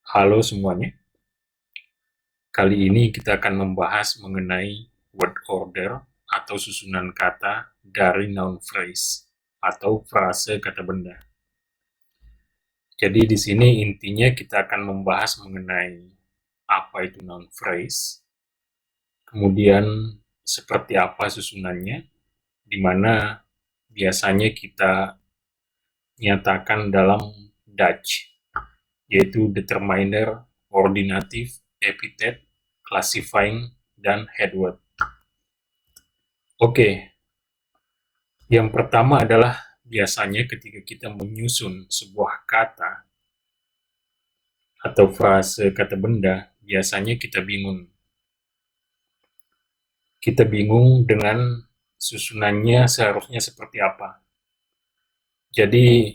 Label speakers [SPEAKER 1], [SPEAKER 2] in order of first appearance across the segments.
[SPEAKER 1] Halo semuanya, kali ini kita akan membahas mengenai word order atau susunan kata dari noun phrase atau frase kata benda. Jadi di sini intinya kita akan membahas mengenai apa itu noun phrase, kemudian seperti apa susunannya, di mana biasanya kita nyatakan dalam Dutch, yaitu determiner, ordinatif, epithet, classifying, dan headword. Oke, yang pertama adalah biasanya ketika kita menyusun sebuah kata atau frase kata benda, biasanya kita bingung. Kita bingung dengan susunannya seharusnya seperti apa. Jadi,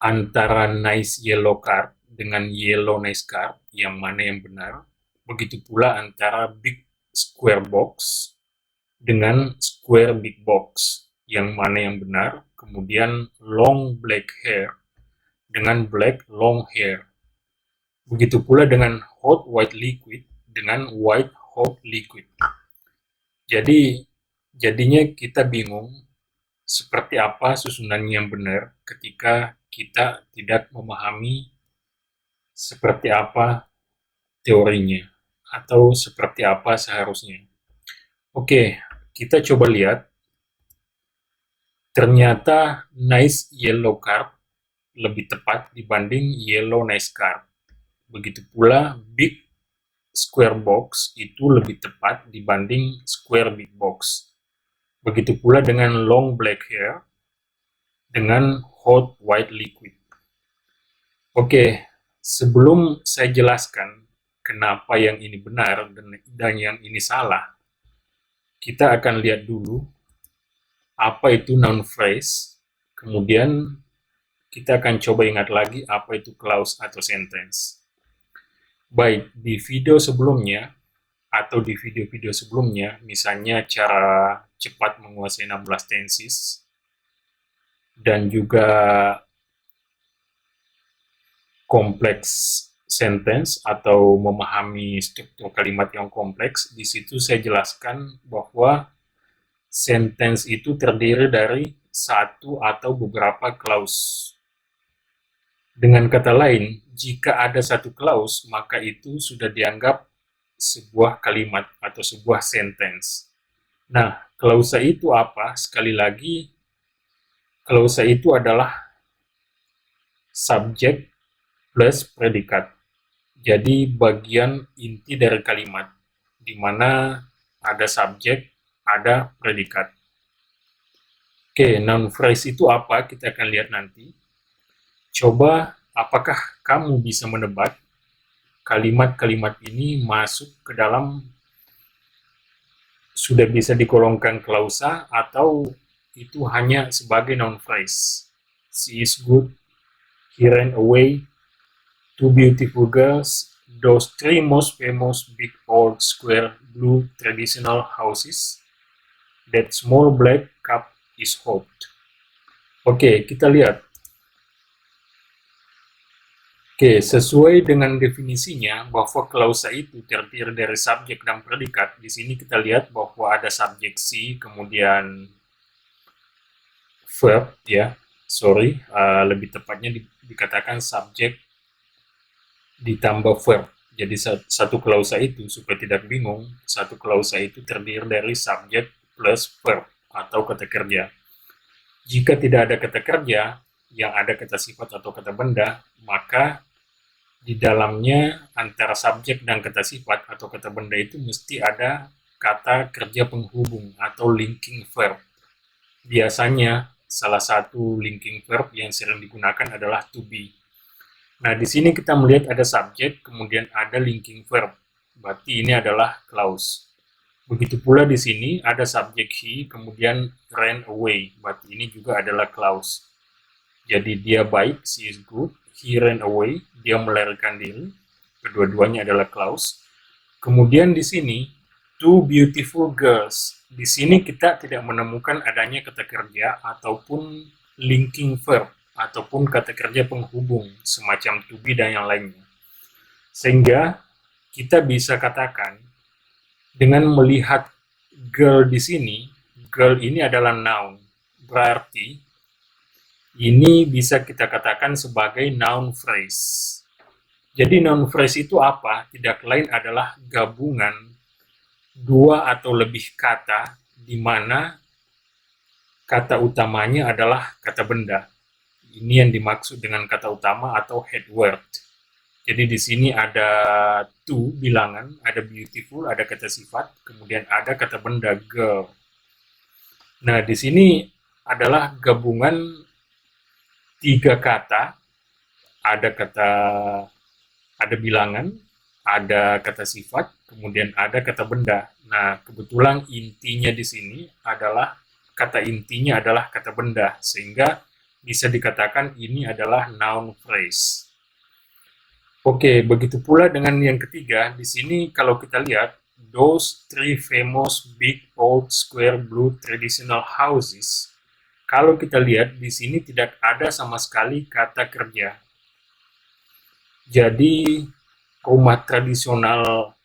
[SPEAKER 1] antara nice yellow card dengan yellow nice card, yang mana yang benar, begitu pula antara big square box dengan square big box, yang mana yang benar, kemudian long black hair dengan black long hair. Begitu pula dengan hot white liquid dengan white hot liquid. Jadinya kita bingung seperti apa susunan yang benar ketika kita tidak memahami seperti apa teorinya atau seperti apa seharusnya. Oke, kita coba lihat. Ternyata nice yellow card lebih tepat dibanding yellow nice card. Begitu pula big square box itu lebih tepat dibanding square big box. Begitu pula dengan long black hair dengan hot white liquid. Oke, sebelum saya jelaskan kenapa yang ini benar dan yang ini salah, kita akan lihat dulu apa itu noun phrase, kemudian kita akan coba ingat lagi apa itu clause atau sentence. Baik, di video sebelumnya atau di video-video sebelumnya, misalnya cara cepat menguasai 16 tenses dan juga kompleks sentence atau memahami struktur kalimat yang kompleks, di situ saya jelaskan bahwa sentence itu terdiri dari satu atau beberapa clause. Dengan kata lain, jika ada satu clause, maka itu sudah dianggap sebuah kalimat atau sebuah sentence. Nah, klausa itu apa? Sekali lagi, klausa itu adalah subjek plus predikat. Jadi bagian inti dari kalimat, di mana ada subjek, ada predikat. Oke, noun phrase itu apa? Kita akan lihat nanti. Coba, apakah kamu bisa menebak kalimat-kalimat ini masuk ke dalam sudah bisa digolongkan klausa atau itu hanya sebagai noun phrase. She is good, he ran away, two beautiful girls, those three most famous big old square blue traditional houses, that small black cup is hot. Oke, kita lihat. Oke, sesuai dengan definisinya bahwa klausa itu terdiri dari subjek dan predikat, di sini kita lihat bahwa ada subjek si, kemudian verb, ya, lebih tepatnya dikatakan subjek ditambah verb. Jadi satu klausa itu, supaya tidak bingung, satu klausa itu terdiri dari subjek plus verb atau kata kerja. Jika tidak ada kata kerja, yang ada kata sifat atau kata benda, maka di dalamnya antara subjek dan kata sifat atau kata benda itu mesti ada kata kerja penghubung atau linking verb. Biasanya salah satu linking verb yang sering digunakan adalah to be. Nah, di sini kita melihat ada subjek, kemudian ada linking verb. Berarti ini adalah clause. Begitu pula di sini ada subjek he, kemudian ran away. Berarti ini juga adalah clause. Jadi dia baik, she is good, he ran away, dia melarikan diri. Kedua-duanya adalah clause. Kemudian di sini two beautiful girls. Di sini kita tidak menemukan adanya kata kerja ataupun linking verb ataupun kata kerja penghubung semacam to be dan yang lainnya. Sehingga kita bisa katakan dengan melihat girl di sini, girl ini adalah noun. Berarti ini bisa kita katakan sebagai noun phrase. Jadi noun phrase itu apa? Tidak lain adalah gabungan dua atau lebih kata di mana kata utamanya adalah kata benda. Ini yang dimaksud dengan kata utama atau head word. Jadi di sini ada to bilangan, ada beautiful, ada kata sifat, kemudian ada kata benda girl. Nah, di sini adalah gabungan tiga kata, ada bilangan, ada kata sifat, kemudian ada kata benda. Nah, kebetulan intinya di sini adalah kata intinya adalah kata benda, sehingga bisa dikatakan ini adalah noun phrase. Oke, begitu pula dengan yang ketiga. Di sini kalau kita lihat, those three famous big old square blue traditional houses. Kalau kita lihat di sini tidak ada sama sekali kata kerja. Jadi rumah tradisional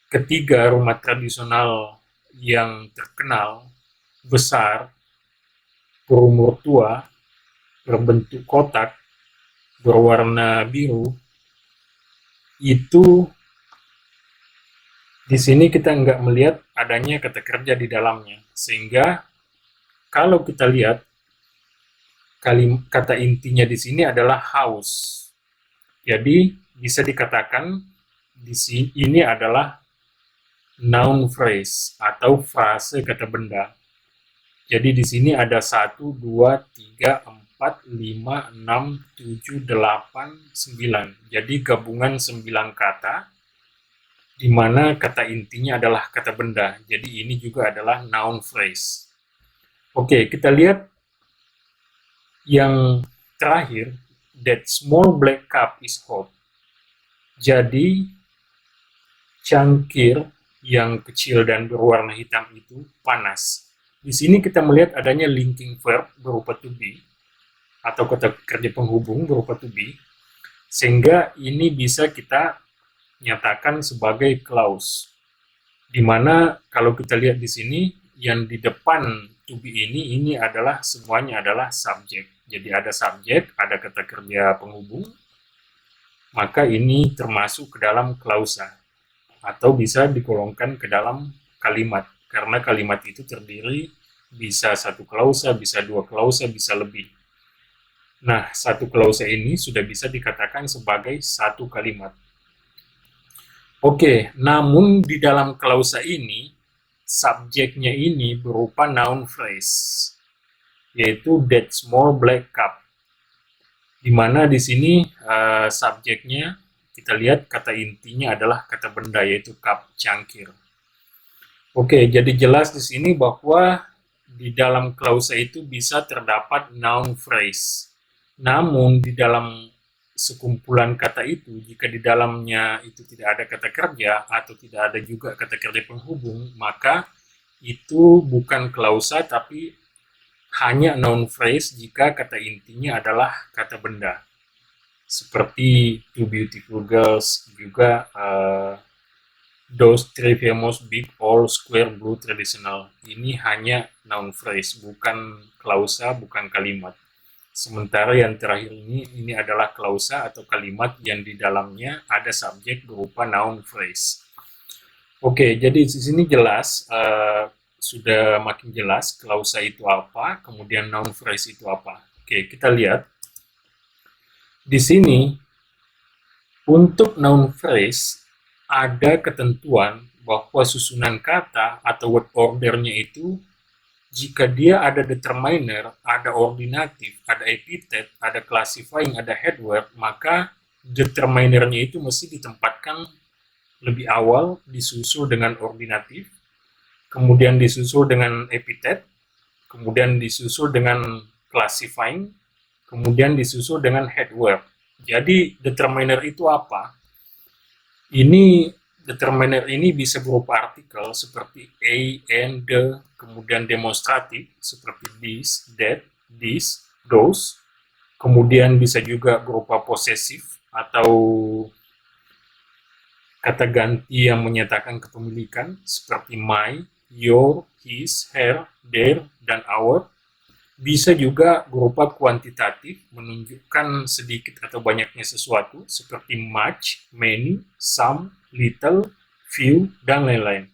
[SPEAKER 1] ketiga, rumah tradisional yang terkenal, besar, berumur tua, berbentuk kotak, berwarna biru, itu di sini kita nggak melihat adanya kata kerja di dalamnya. Sehingga kalau kita lihat kata intinya di sini adalah house. Jadi bisa dikatakan di sini ini adalah noun phrase atau frase kata benda. Jadi di sini ada 1, 2, 3, 4, 5, 6, 7, 8, 9. Jadi gabungan 9 kata di mana kata intinya adalah kata benda. Jadi ini juga adalah noun phrase. Oke, kita lihat yang terakhir, that small black cup is hot. Jadi cangkir yang kecil dan berwarna hitam itu panas. Di sini kita melihat adanya linking verb berupa to be atau kata kerja penghubung berupa to be, sehingga ini bisa kita nyatakan sebagai clause. Dimana kalau kita lihat di sini yang di depan to be ini adalah semuanya adalah subjek. Jadi ada subjek, ada kata kerja penghubung, maka ini termasuk ke dalam klausa atau bisa digolongkan ke dalam kalimat karena kalimat itu terdiri bisa satu klausa, bisa dua klausa, bisa lebih. Nah, satu klausa ini sudah bisa dikatakan sebagai satu kalimat. Oke, namun di dalam klausa ini, subjeknya ini berupa noun phrase, yaitu that small black cup. Di mana di sini subjeknya, kita lihat kata intinya adalah kata benda, yaitu cup, cangkir. Oke, jadi jelas di sini bahwa di dalam klausa itu bisa terdapat noun phrase. Namun di dalam sekumpulan kata itu, jika di dalamnya itu tidak ada kata kerja atau tidak ada juga kata kerja penghubung, maka itu bukan klausa tapi hanya noun phrase jika kata intinya adalah kata benda. Seperti two beautiful girls, juga those three famous big all square blue traditional. Ini hanya noun phrase, bukan klausa, bukan kalimat. Sementara yang terakhir ini adalah klausa atau kalimat yang di dalamnya ada subjek berupa noun phrase. Oke, jadi di sini jelas, sudah makin jelas klausa itu apa, kemudian noun phrase itu apa. Oke, kita lihat. Di sini, untuk noun phrase, ada ketentuan bahwa susunan kata atau word ordernya itu jika dia ada determiner, ada ordinatif, ada epithet, ada classifying, ada head word, maka determinernya itu mesti ditempatkan lebih awal, disusul dengan ordinatif, kemudian disusul dengan epithet, kemudian disusul dengan classifying, kemudian disusul dengan head word. Jadi determiner itu apa? Ini determiner ini bisa berupa artikel seperti a, and, the, kemudian demonstratif seperti this, that, this, those, kemudian bisa juga berupa posesif atau Kata ganti yang menyatakan kepemilikan seperti my, your, his, her, their, dan our. Bisa juga berupa kuantitatif, menunjukkan sedikit atau banyaknya sesuatu, seperti much, many, some, little, few, dan lain-lain.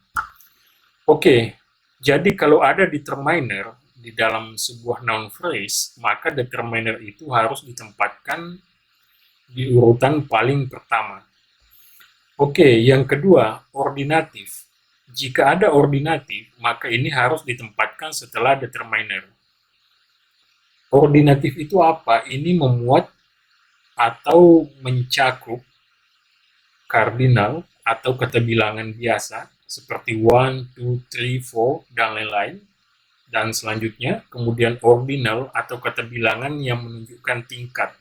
[SPEAKER 1] Oke, jadi kalau ada determiner di dalam sebuah noun phrase, maka determiner itu harus ditempatkan di urutan paling pertama. Oke, yang kedua, ordinatif. Jika ada ordinatif, maka ini harus ditempatkan setelah determiner. Ordinatif itu apa? Ini memuat atau mencakup kardinal atau kata bilangan biasa seperti 1, 2, 3, 4, dan lain-lain. Dan selanjutnya, kemudian ordinal atau kata bilangan yang menunjukkan tingkat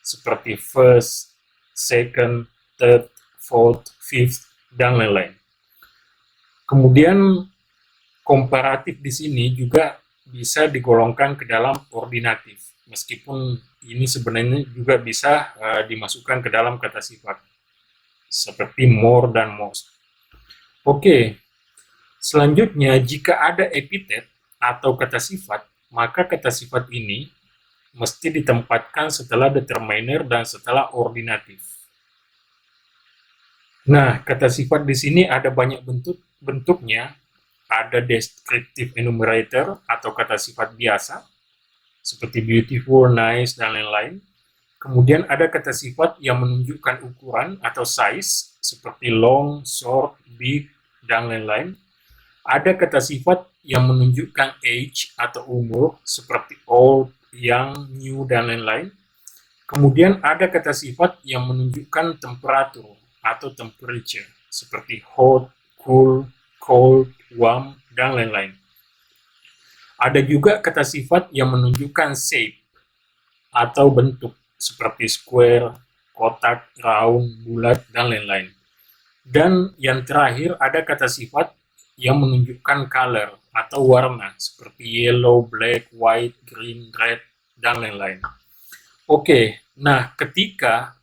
[SPEAKER 1] seperti first, second, third, fourth, fifth, dan lain-lain. Kemudian komparatif di sini juga bisa digolongkan ke dalam ordinatif, meskipun ini sebenarnya juga bisa dimasukkan ke dalam kata sifat, seperti more dan most. Oke, selanjutnya jika ada epitet atau kata sifat, maka kata sifat ini mesti ditempatkan setelah determiner dan setelah ordinatif. Nah, kata sifat di sini ada banyak bentuknya. Ada descriptive enumerator atau kata sifat biasa, seperti beautiful, nice, dan lain-lain. Kemudian ada kata sifat yang menunjukkan ukuran atau size, seperti long, short, big, dan lain-lain. Ada kata sifat yang menunjukkan age atau umur, seperti old, young, new, dan lain-lain. Kemudian ada kata sifat yang menunjukkan temperatur atau temperature, seperti hot, cool, cold, warm, dan lain-lain. Ada juga kata sifat yang menunjukkan shape atau bentuk, seperti square, kotak, round, bulat, dan lain-lain. Dan yang terakhir ada kata sifat yang menunjukkan color atau warna, seperti yellow, black, white, green, red, dan lain-lain. Oke, nah ketika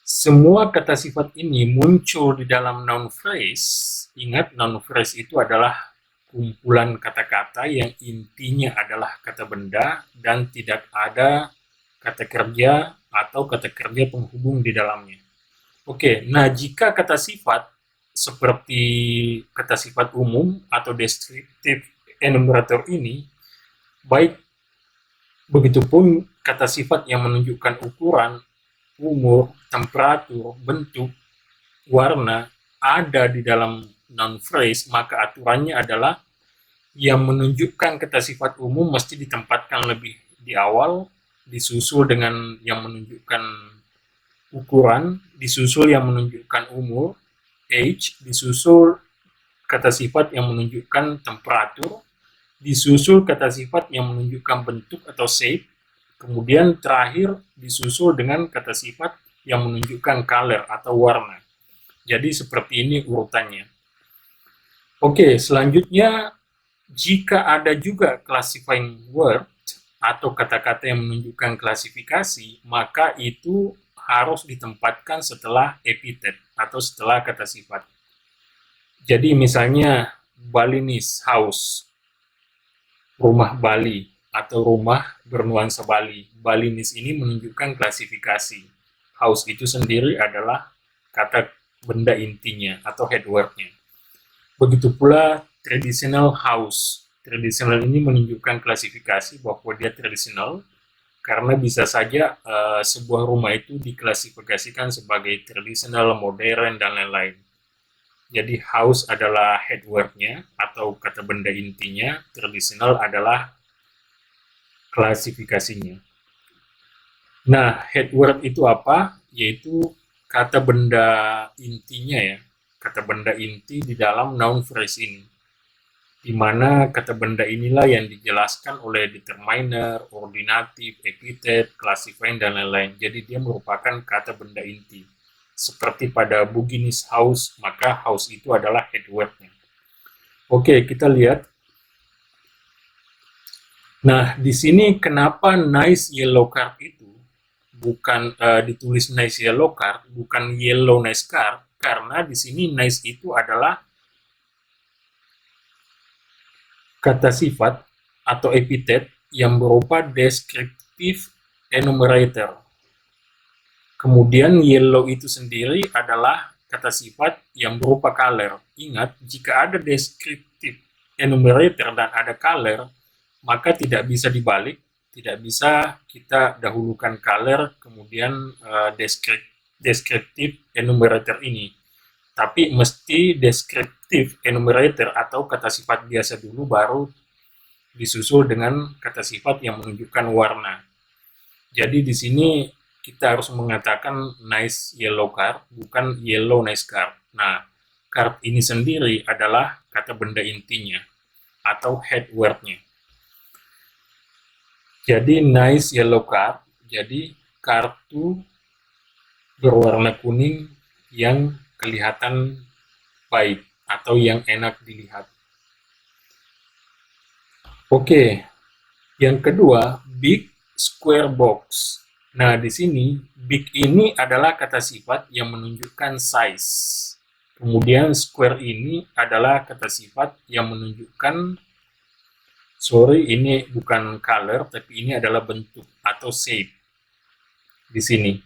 [SPEAKER 1] semua kata sifat ini muncul di dalam noun phrase, ingat noun phrase itu adalah kumpulan kata-kata yang intinya adalah kata benda dan tidak ada kata kerja atau kata kerja penghubung di dalamnya. Oke, nah jika kata sifat seperti kata sifat umum atau descriptive enumerator ini, baik begitupun kata sifat yang menunjukkan ukuran, umur, temperatur, bentuk, warna ada di dalam noun phrase, maka aturannya adalah yang menunjukkan kata sifat umum mesti ditempatkan lebih di awal, disusul dengan yang menunjukkan ukuran, disusul yang menunjukkan umur, age, disusul kata sifat yang menunjukkan temperatur, disusul kata sifat yang menunjukkan bentuk atau shape, kemudian terakhir disusul dengan kata sifat yang menunjukkan color atau warna. Jadi seperti ini urutannya. Oke, selanjutnya jika ada juga classifying word atau kata-kata yang menunjukkan klasifikasi, maka itu harus ditempatkan setelah epitet atau setelah kata sifat. Jadi misalnya Balinese house, rumah Bali atau rumah bernuansa Bali. Balinese ini menunjukkan klasifikasi. House itu sendiri adalah kata benda intinya atau head word-nya. Begitu pula traditional house. Traditional ini menunjukkan klasifikasi bahwa dia tradisional karena bisa saja sebuah rumah itu diklasifikasikan sebagai tradisional, modern, dan lain-lain. Jadi house adalah head word-nya atau kata benda intinya, tradisional adalah klasifikasinya. Nah, head word itu apa? Yaitu kata benda intinya ya, kata benda inti di dalam noun phrase ini. Di mana kata benda inilah yang dijelaskan oleh determiner, ordinatif, epitet, classifying, dan lain-lain. Jadi dia merupakan kata benda inti. Seperti pada Bugini's house, maka house itu adalah head word-nya. Oke, kita lihat. Nah, di sini kenapa nice yellow card itu bukan ditulis nice yellow card, bukan yellow nice card, karena di sini nice itu adalah kata sifat atau epitet yang berupa descriptive enumerator. Kemudian yellow itu sendiri adalah kata sifat yang berupa color. Ingat, jika ada descriptive enumerator dan ada color, maka tidak bisa dibalik, tidak bisa kita dahulukan color kemudian descriptive enumerator ini. Tapi mesti descriptive enumerator atau kata sifat biasa dulu baru disusul dengan kata sifat yang menunjukkan warna. Jadi di sini kita harus mengatakan nice yellow car, bukan yellow nice car. Nah, card ini sendiri adalah kata benda intinya atau head word-nya. Jadi nice yellow car, jadi kartu berwarna kuning yang kelihatan baik atau yang enak dilihat. Oke, yang kedua, big square box. Nah, di sini big ini adalah kata sifat yang menunjukkan size. Kemudian square ini adalah kata sifat yang menunjukkan, sorry, ini bukan color, tapi ini adalah bentuk atau shape di sini.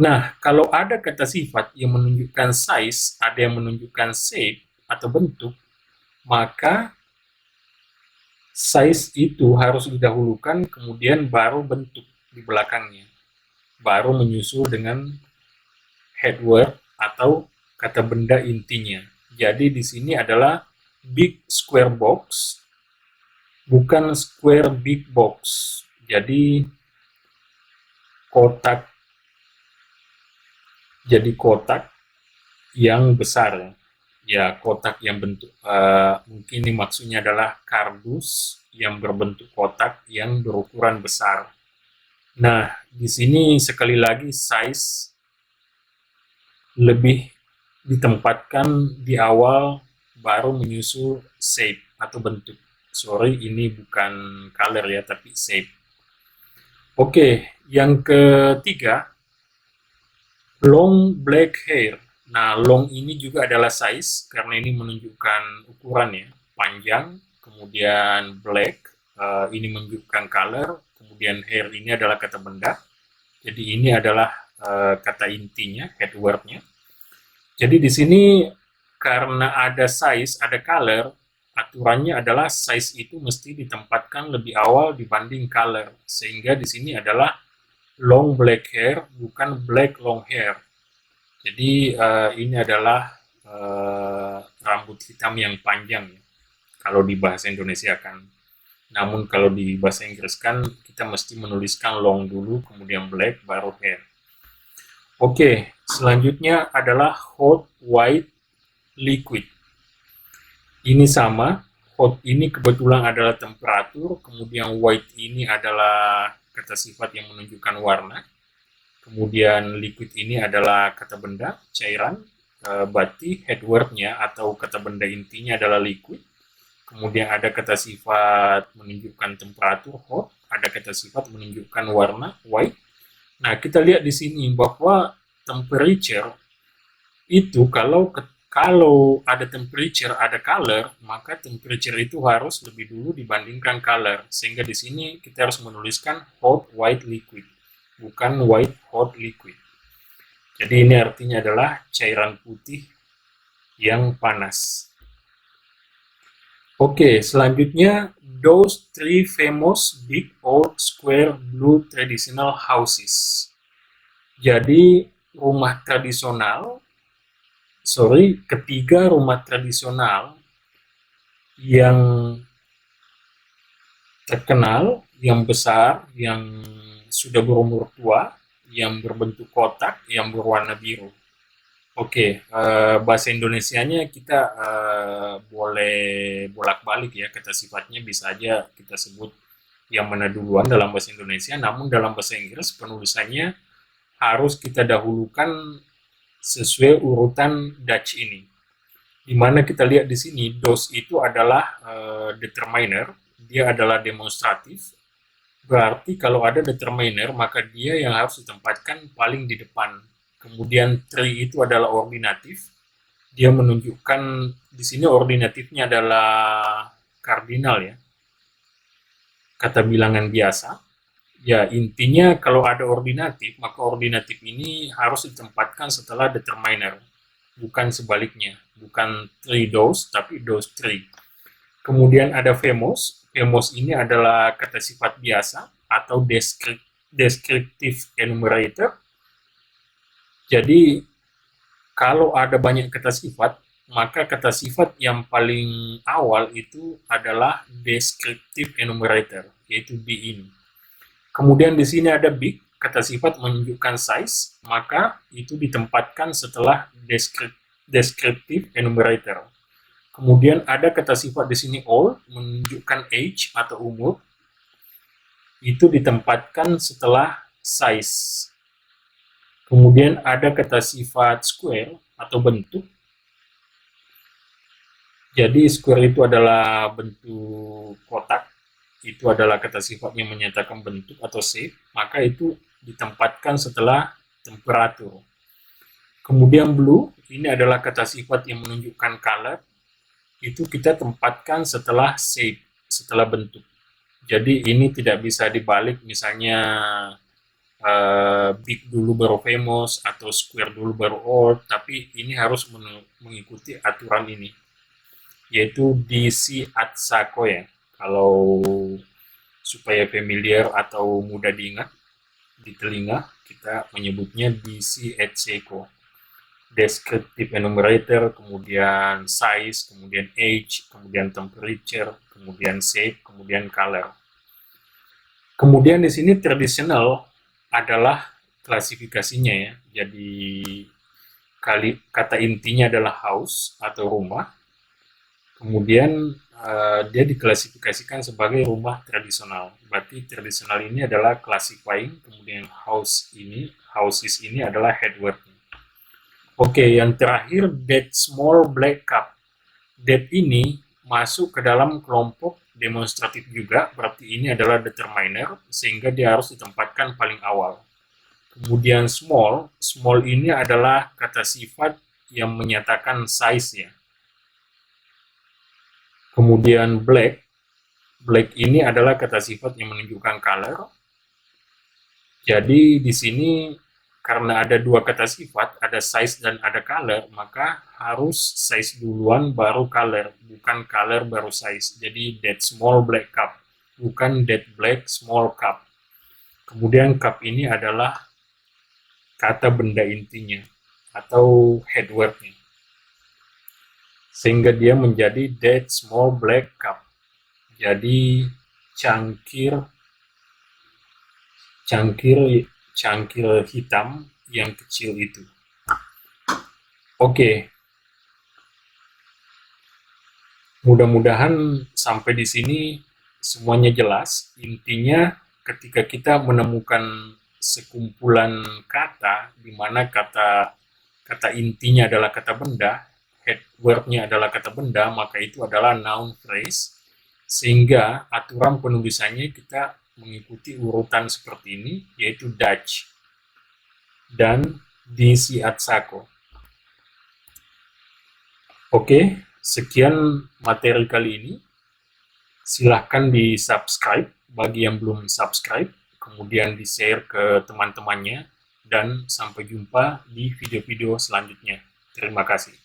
[SPEAKER 1] Nah, kalau ada kata sifat yang menunjukkan size, ada yang menunjukkan shape atau bentuk, maka size itu harus didahulukan, kemudian baru bentuk di belakangnya. Baru menyusul dengan head word atau kata benda intinya. Jadi di sini adalah big square box, bukan square big box. Jadi kotak, yang besar. Ya, kotak yang bentuk, mungkin ini maksudnya adalah kardus yang berbentuk kotak yang berukuran besar. Nah, di sini sekali lagi size lebih ditempatkan di awal, baru menyusul shape atau bentuk. Sorry, ini bukan color ya, tapi shape. Oke, yang ketiga, long black hair. Nah, long ini juga adalah size, karena ini menunjukkan ukuran ya, panjang, kemudian black, ini menunjukkan color, kemudian hair ini adalah kata benda, jadi ini adalah kata intinya, head word-nya. Jadi di sini karena ada size, ada color, aturannya adalah size itu mesti ditempatkan lebih awal dibanding color, sehingga di sini adalah long black hair, bukan black long hair. Jadi ini adalah rambut hitam yang panjang ya, kalau di bahasa Indonesia kan. Namun kalau di bahasa Inggris kan kita mesti menuliskan long dulu, kemudian black, baru hair. Oke, selanjutnya adalah hot white liquid. Ini sama, hot ini kebetulan adalah temperatur, kemudian white ini adalah kata sifat yang menunjukkan warna, kemudian liquid ini adalah kata benda, cairan, berarti head word-nya atau kata benda intinya adalah liquid. Kemudian ada kata sifat menunjukkan temperatur, hot, ada kata sifat menunjukkan warna, white. Nah, kita lihat di sini bahwa temperature itu kalau ada temperature, ada color, maka temperature itu harus lebih dulu dibandingkan color. Sehingga di sini kita harus menuliskan hot white liquid, bukan white hot liquid. Jadi ini artinya adalah cairan putih yang panas. Oke, selanjutnya, those three famous big old square blue traditional houses. Jadi ketiga rumah tradisional yang terkenal, yang besar, yang sudah berumur tua, yang berbentuk kotak, yang berwarna biru. Oke, bahasa Indonesianya kita boleh bolak-balik ya, kata sifatnya bisa aja kita sebut yang mana duluan dalam bahasa Indonesia, namun dalam bahasa Inggris penulisannya harus kita dahulukan sesuai urutan Dutch ini. Dimana kita lihat di sini, those itu adalah determiner, dia adalah demonstratif, berarti kalau ada determiner maka dia yang harus ditempatkan paling di depan. Kemudian tree itu adalah ordinatif. Dia menunjukkan di sini ordinatifnya adalah kardinal ya, kata bilangan biasa. Ya, intinya kalau ada ordinatif, maka ordinatif ini harus ditempatkan setelah determiner, bukan sebaliknya. Bukan three those, tapi those three. Kemudian ada famous. Famous ini adalah kata sifat biasa atau descriptive enumerator. Jadi, kalau ada banyak kata sifat, maka kata sifat yang paling awal itu adalah descriptive enumerator, yaitu be ini. Kemudian di sini ada big, kata sifat menunjukkan size, maka itu ditempatkan setelah descriptive enumerator. Kemudian ada kata sifat di sini old, menunjukkan age atau umur, itu ditempatkan setelah size. Kemudian ada kata sifat square atau bentuk. Jadi square itu adalah bentuk kotak. Itu adalah kata sifat yang menyatakan bentuk atau shape, maka itu ditempatkan setelah temperatur. Kemudian blue, ini adalah kata sifat yang menunjukkan color, itu kita tempatkan setelah shape, setelah bentuk. Jadi ini tidak bisa dibalik, misalnya big dulu baru famous, atau square dulu baru old, tapi ini harus mengikuti aturan ini, yaitu DC at Sako ya. Kalau supaya familiar atau mudah diingat di telinga, kita menyebutnya DC at Seiko. Descriptive enumerator, kemudian size, kemudian age, kemudian temperature, kemudian shape, kemudian color. Kemudian di sini traditional adalah klasifikasinya ya. Jadi kata intinya adalah house atau rumah. Kemudian dia diklasifikasikan sebagai rumah tradisional. Berarti tradisional ini adalah classifying, kemudian houses ini adalah head word. Oke, yang terakhir that small black cup. That ini masuk ke dalam kelompok demonstratif juga, berarti ini adalah determiner, sehingga dia harus ditempatkan paling awal. Kemudian small ini adalah kata sifat yang menyatakan size ya. Kemudian black ini adalah kata sifat yang menunjukkan color. Jadi di sini karena ada dua kata sifat, ada size dan ada color, maka harus size duluan baru color, bukan color baru size. Jadi that small black cup, bukan that black small cup. Kemudian cup ini adalah kata benda intinya atau head word-nya, sehingga dia menjadi that small black cup. Jadi cangkir hitam yang kecil itu. Oke. Mudah-mudahan sampai di sini semuanya jelas. Intinya ketika kita menemukan sekumpulan kata di mana kata intinya adalah kata benda, head word-nya adalah kata benda, maka itu adalah noun phrase. Sehingga aturan penulisannya kita mengikuti urutan seperti ini, yaitu Dutch dan DC at Sako. Oke, sekian materi kali ini. Silahkan di-subscribe bagi yang belum subscribe, kemudian di-share ke teman-temannya, dan sampai jumpa di video-video selanjutnya. Terima kasih.